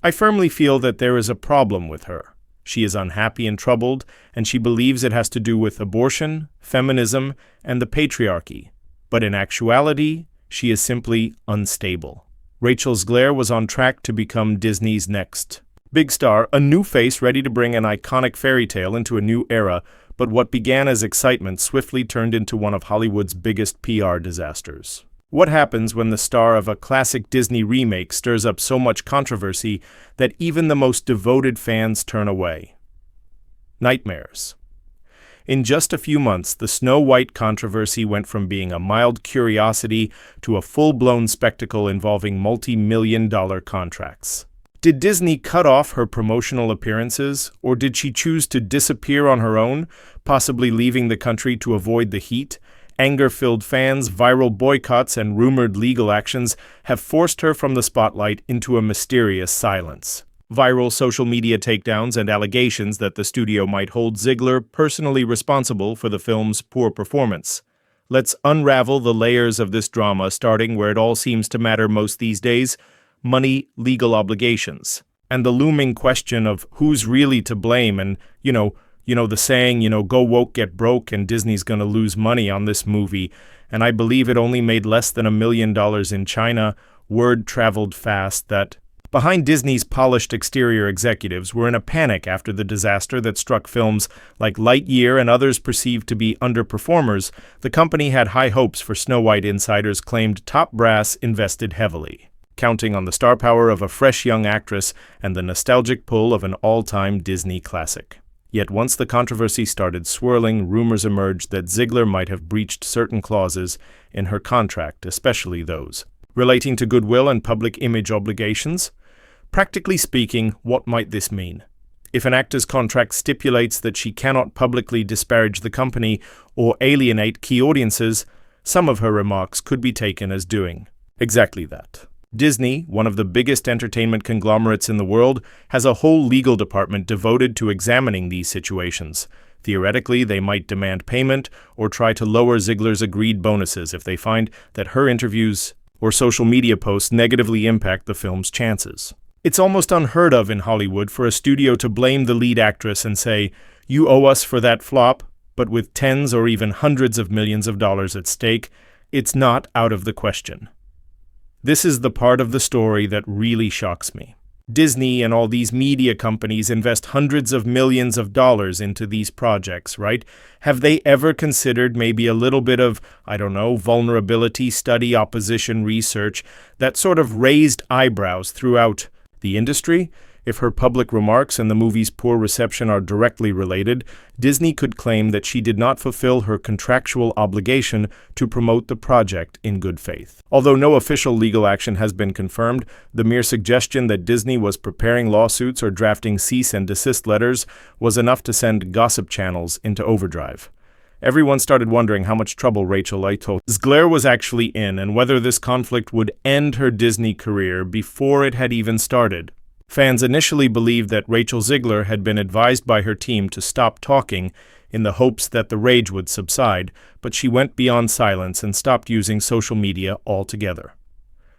I firmly feel that there is a problem with her. She is unhappy and troubled, and she believes it has to do with abortion, feminism, and the patriarchy. But in actuality, she is simply unstable. Rachel Zegler was on track to become Disney's next big star, a new face ready to bring an iconic fairy tale into a new era, but what began as excitement swiftly turned into one of Hollywood's biggest PR disasters. What happens when the star of a classic Disney remake stirs up so much controversy that even the most devoted fans turn away? Nightmares. In just a few months, the Snow White controversy went from being a mild curiosity to a full-blown spectacle involving multi-million-dollar contracts. Did Disney cut off her promotional appearances, or did she choose to disappear on her own, possibly leaving the country to avoid the heat? Anger-filled fans, viral boycotts, and rumored legal actions have forced her from the spotlight into a mysterious silence. Viral social media takedowns and allegations that the studio might hold Zegler personally responsible for the film's poor performance. Let's unravel the layers of this drama, starting where it all seems to matter most these days: money, legal obligations, and the looming question of who's really to blame. And, the saying, go woke, get broke, and Disney's gonna lose money on this movie. And I believe it only made less than $1 million in China. Word traveled fast that behind Disney's polished exterior executives were in a panic after the disaster that struck films like Lightyear and others perceived to be underperformers. The company had high hopes for Snow White. Insiders claimed top brass invested heavily, counting on the star power of a fresh young actress and the nostalgic pull of an all-time Disney classic. Yet once the controversy started swirling, rumors emerged that Zegler might have breached certain clauses in her contract, especially those relating to goodwill and public image obligations. Practically speaking, what might this mean? If an actor's contract stipulates that she cannot publicly disparage the company or alienate key audiences, some of her remarks could be taken as doing exactly that. Disney, one of the biggest entertainment conglomerates in the world, has a whole legal department devoted to examining these situations. Theoretically, they might demand payment or try to lower Zegler's agreed bonuses if they find that her interviews or social media posts negatively impact the film's chances. It's almost unheard of in Hollywood for a studio to blame the lead actress and say, "You owe us for that flop," but with tens or even hundreds of millions of dollars at stake, it's not out of the question. This is the part of the story that really shocks me. Disney and all these media companies invest hundreds of millions of dollars into these projects, right? Have they ever considered maybe a little bit of, vulnerability study, opposition research, that sort of raised eyebrows throughout the industry? If her public remarks and the movie's poor reception are directly related, Disney could claim that she did not fulfill her contractual obligation to promote the project in good faith. Although no official legal action has been confirmed, the mere suggestion that Disney was preparing lawsuits or drafting cease and desist letters was enough to send gossip channels into overdrive. Everyone started wondering how much trouble Rachel Zegler was actually in and whether this conflict would end her Disney career before it had even started. Fans initially believed that Rachel Zegler had been advised by her team to stop talking in the hopes that the rage would subside, but she went beyond silence and stopped using social media altogether.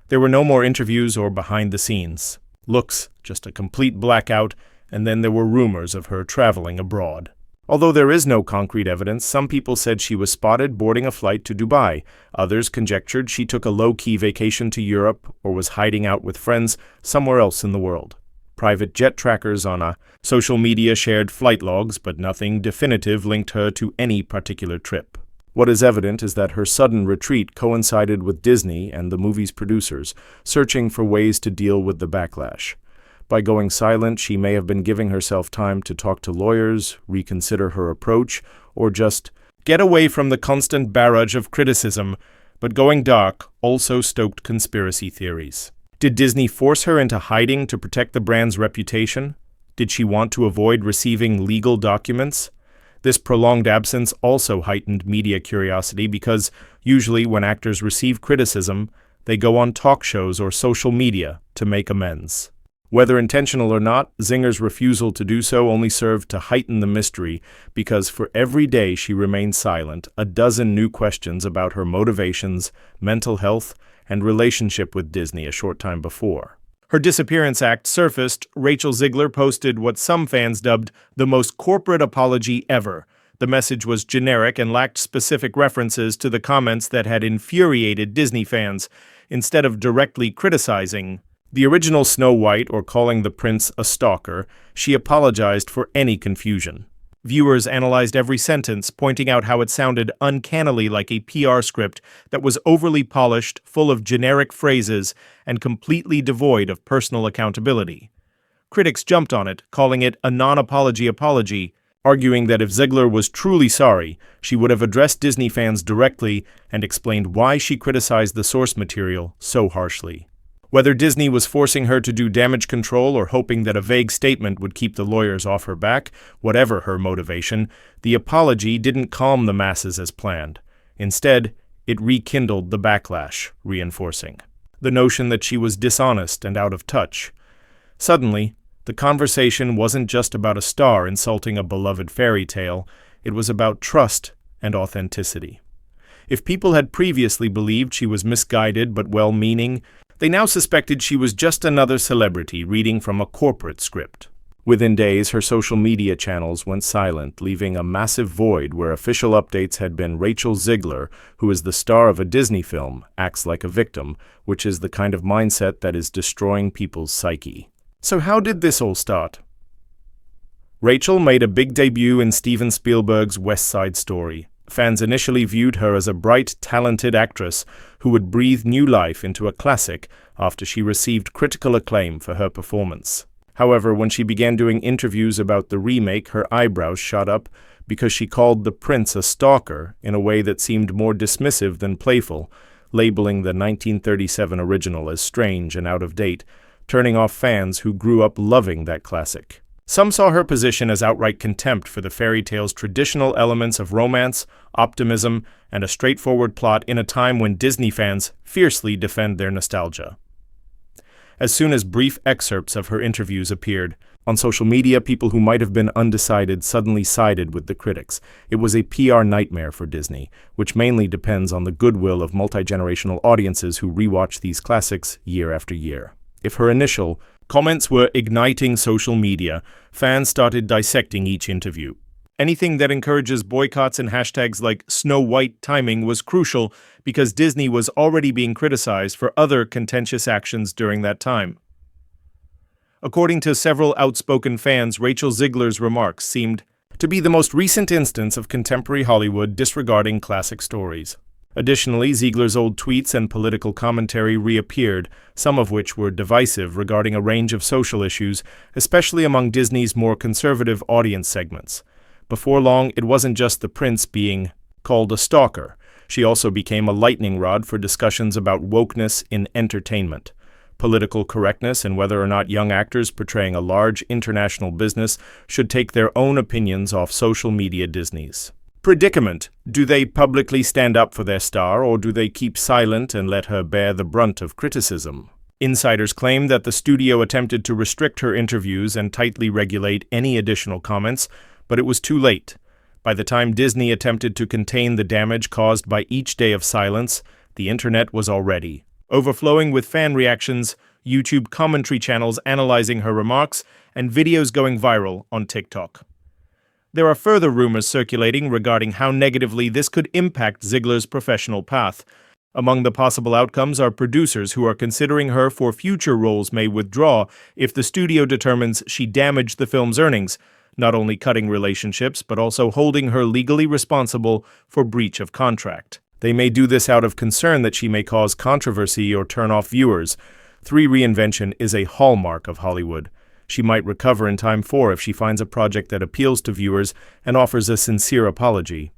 There were no more interviews or behind-the-scenes looks, just a complete blackout, and then there were rumors of her traveling abroad. Although there is no concrete evidence, some people said she was spotted boarding a flight to Dubai. Others conjectured she took a low-key vacation to Europe or was hiding out with friends somewhere else in the world. Private jet trackers on social media shared flight logs, but nothing definitive linked her to any particular trip. What is evident is that her sudden retreat coincided with Disney and the movie's producers searching for ways to deal with the backlash. By going silent, she may have been giving herself time to talk to lawyers, reconsider her approach, or just get away from the constant barrage of criticism. But going dark also stoked conspiracy theories. Did Disney force her into hiding to protect the brand's reputation? Did she want to avoid receiving legal documents? This prolonged absence also heightened media curiosity because usually when actors receive criticism, they go on talk shows or social media to make amends. Whether intentional or not, Zegler's refusal to do so only served to heighten the mystery because for every day she remained silent, a dozen new questions about her motivations, mental health, and relationship with Disney a short time before Her disappearance act surfaced. Rachel Zegler posted what some fans dubbed the most corporate apology ever. The message was generic and lacked specific references to the comments that had infuriated Disney fans. Instead of directly criticizing the original Snow White or calling the prince a stalker, she apologized for any confusion. Viewers analyzed every sentence, pointing out how it sounded uncannily like a PR script that was overly polished, full of generic phrases, and completely devoid of personal accountability. Critics jumped on it, calling it a non-apology apology, arguing that if Zegler was truly sorry, she would have addressed Disney fans directly and explained why she criticized the source material so harshly. Whether Disney was forcing her to do damage control or hoping that a vague statement would keep the lawyers off her back, whatever her motivation, the apology didn't calm the masses as planned. Instead, it rekindled the backlash, reinforcing the notion that she was dishonest and out of touch. Suddenly, the conversation wasn't just about a star insulting a beloved fairy tale, it was about trust and authenticity. If people had previously believed she was misguided but well-meaning, they now suspected she was just another celebrity reading from a corporate script. Within days, her social media channels went silent, leaving a massive void where official updates had been Rachel Zegler, who is the star of a Disney film, acts like a victim, which is the kind of mindset that is destroying people's psyche. So how did this all start? Rachel made a big debut in Steven Spielberg's West Side Story. Fans initially viewed her as a bright, talented actress who would breathe new life into a classic after she received critical acclaim for her performance. However, when she began doing interviews about the remake, her eyebrows shot up because she called the prince a stalker in a way that seemed more dismissive than playful, labeling the 1937 original as strange and out of date, turning off fans who grew up loving that classic. Some saw her position as outright contempt for the fairy tale's traditional elements of romance, optimism, and a straightforward plot in a time when Disney fans fiercely defend their nostalgia. As soon as brief excerpts of her interviews appeared, on social media, people who might have been undecided suddenly sided with the critics. It was a PR nightmare for Disney, which mainly depends on the goodwill of multi-generational audiences who rewatch these classics year after year. If her initial comments were igniting social media, fans started dissecting each interview. Anything that encourages boycotts and hashtags like Snow White timing was crucial because Disney was already being criticized for other contentious actions during that time. According to several outspoken fans, Rachel Zegler's remarks seemed to be the most recent instance of contemporary Hollywood disregarding classic stories. Additionally, Zegler's old tweets and political commentary reappeared, some of which were divisive regarding a range of social issues, especially among Disney's more conservative audience segments. Before long, it wasn't just the prince being called a stalker. She also became a lightning rod for discussions about wokeness in entertainment, political correctness, and whether or not young actors portraying a large international business should take their own opinions off social media Disney's predicament. Do they publicly stand up for their star, or do they keep silent and let her bear the brunt of criticism? Insiders claim that the studio attempted to restrict her interviews and tightly regulate any additional comments, but it was too late. By the time Disney attempted to contain the damage caused by each day of silence, the internet was already overflowing with fan reactions, YouTube commentary channels analyzing her remarks, and videos going viral on TikTok. There are further rumors circulating regarding how negatively this could impact Zegler's professional path. Among the possible outcomes are producers who are considering her for future roles may withdraw if the studio determines she damaged the film's earnings, not only cutting relationships but also holding her legally responsible for breach of contract. They may do this out of concern that she may cause controversy or turn off viewers. Reinvention is a hallmark of Hollywood. She might recover in time if she finds a project that appeals to viewers and offers a sincere apology.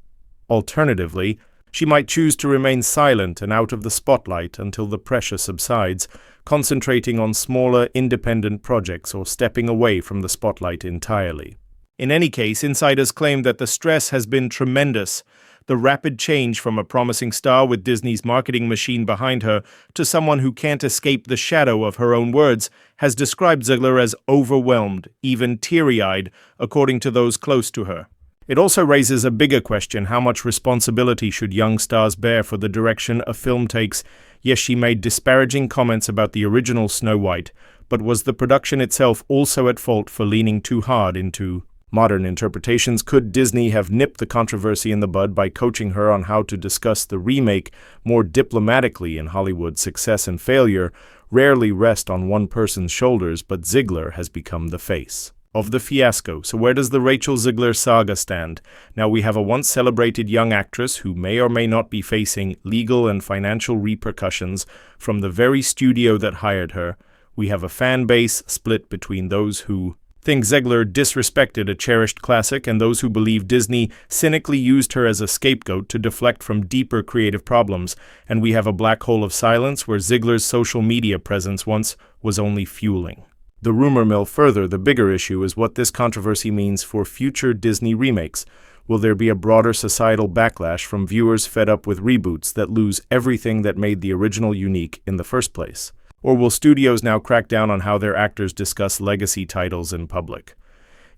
Alternatively, she might choose to remain silent and out of the spotlight until the pressure subsides, concentrating on smaller, independent projects or stepping away from the spotlight entirely. In any case, insiders claim that the stress has been tremendous. The rapid change from a promising star with Disney's marketing machine behind her to someone who can't escape the shadow of her own words has described Zegler as overwhelmed, even teary-eyed, according to those close to her. It also raises a bigger question: how much responsibility should young stars bear for the direction a film takes? Yes, she made disparaging comments about the original Snow White, but was the production itself also at fault for leaning too hard into modern interpretations? Could Disney have nipped the controversy in the bud by coaching her on how to discuss the remake more diplomatically? In Hollywood, success and failure rarely rest on one person's shoulders, but Zegler has become the face of the fiasco. So where does the Rachel Zegler saga stand? Now, we have a once celebrated young actress who may or may not be facing legal and financial repercussions from the very studio that hired her. We have a fan base split between those who think Zegler disrespected a cherished classic and those who believe Disney cynically used her as a scapegoat to deflect from deeper creative problems. And we have a black hole of silence where Zegler's social media presence once was only fueling the rumor mill. Further, the bigger issue is what this controversy means for future Disney remakes. Will there be a broader societal backlash from viewers fed up with reboots that lose everything that made the original unique in the first place? Or will studios now crack down on how their actors discuss legacy titles in public?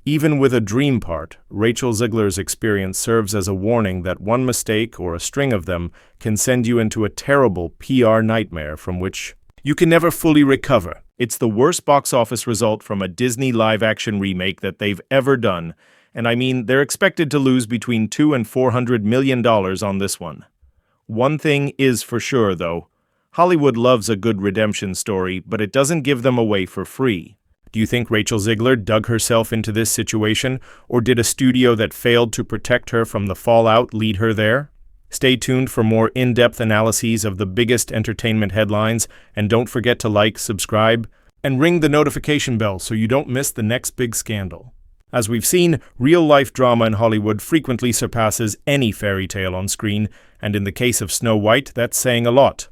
Even with a dream part, Rachel Zegler's experience serves as a warning that one mistake or a string of them can send you into a terrible PR nightmare from which you can never fully recover. It's the worst box office result from a Disney live-action remake that they've ever done, and I mean, they're expected to lose between $200 and $400 million on this one. One thing is for sure, though. Hollywood loves a good redemption story, but it doesn't give them away for free. Do you think Rachel Zegler dug herself into this situation, or did a studio that failed to protect her from the fallout lead her there? Stay tuned for more in-depth analyses of the biggest entertainment headlines, and don't forget to like, subscribe, and ring the notification bell so you don't miss the next big scandal. As we've seen, real-life drama in Hollywood frequently surpasses any fairy tale on screen, and in the case of Snow White, that's saying a lot.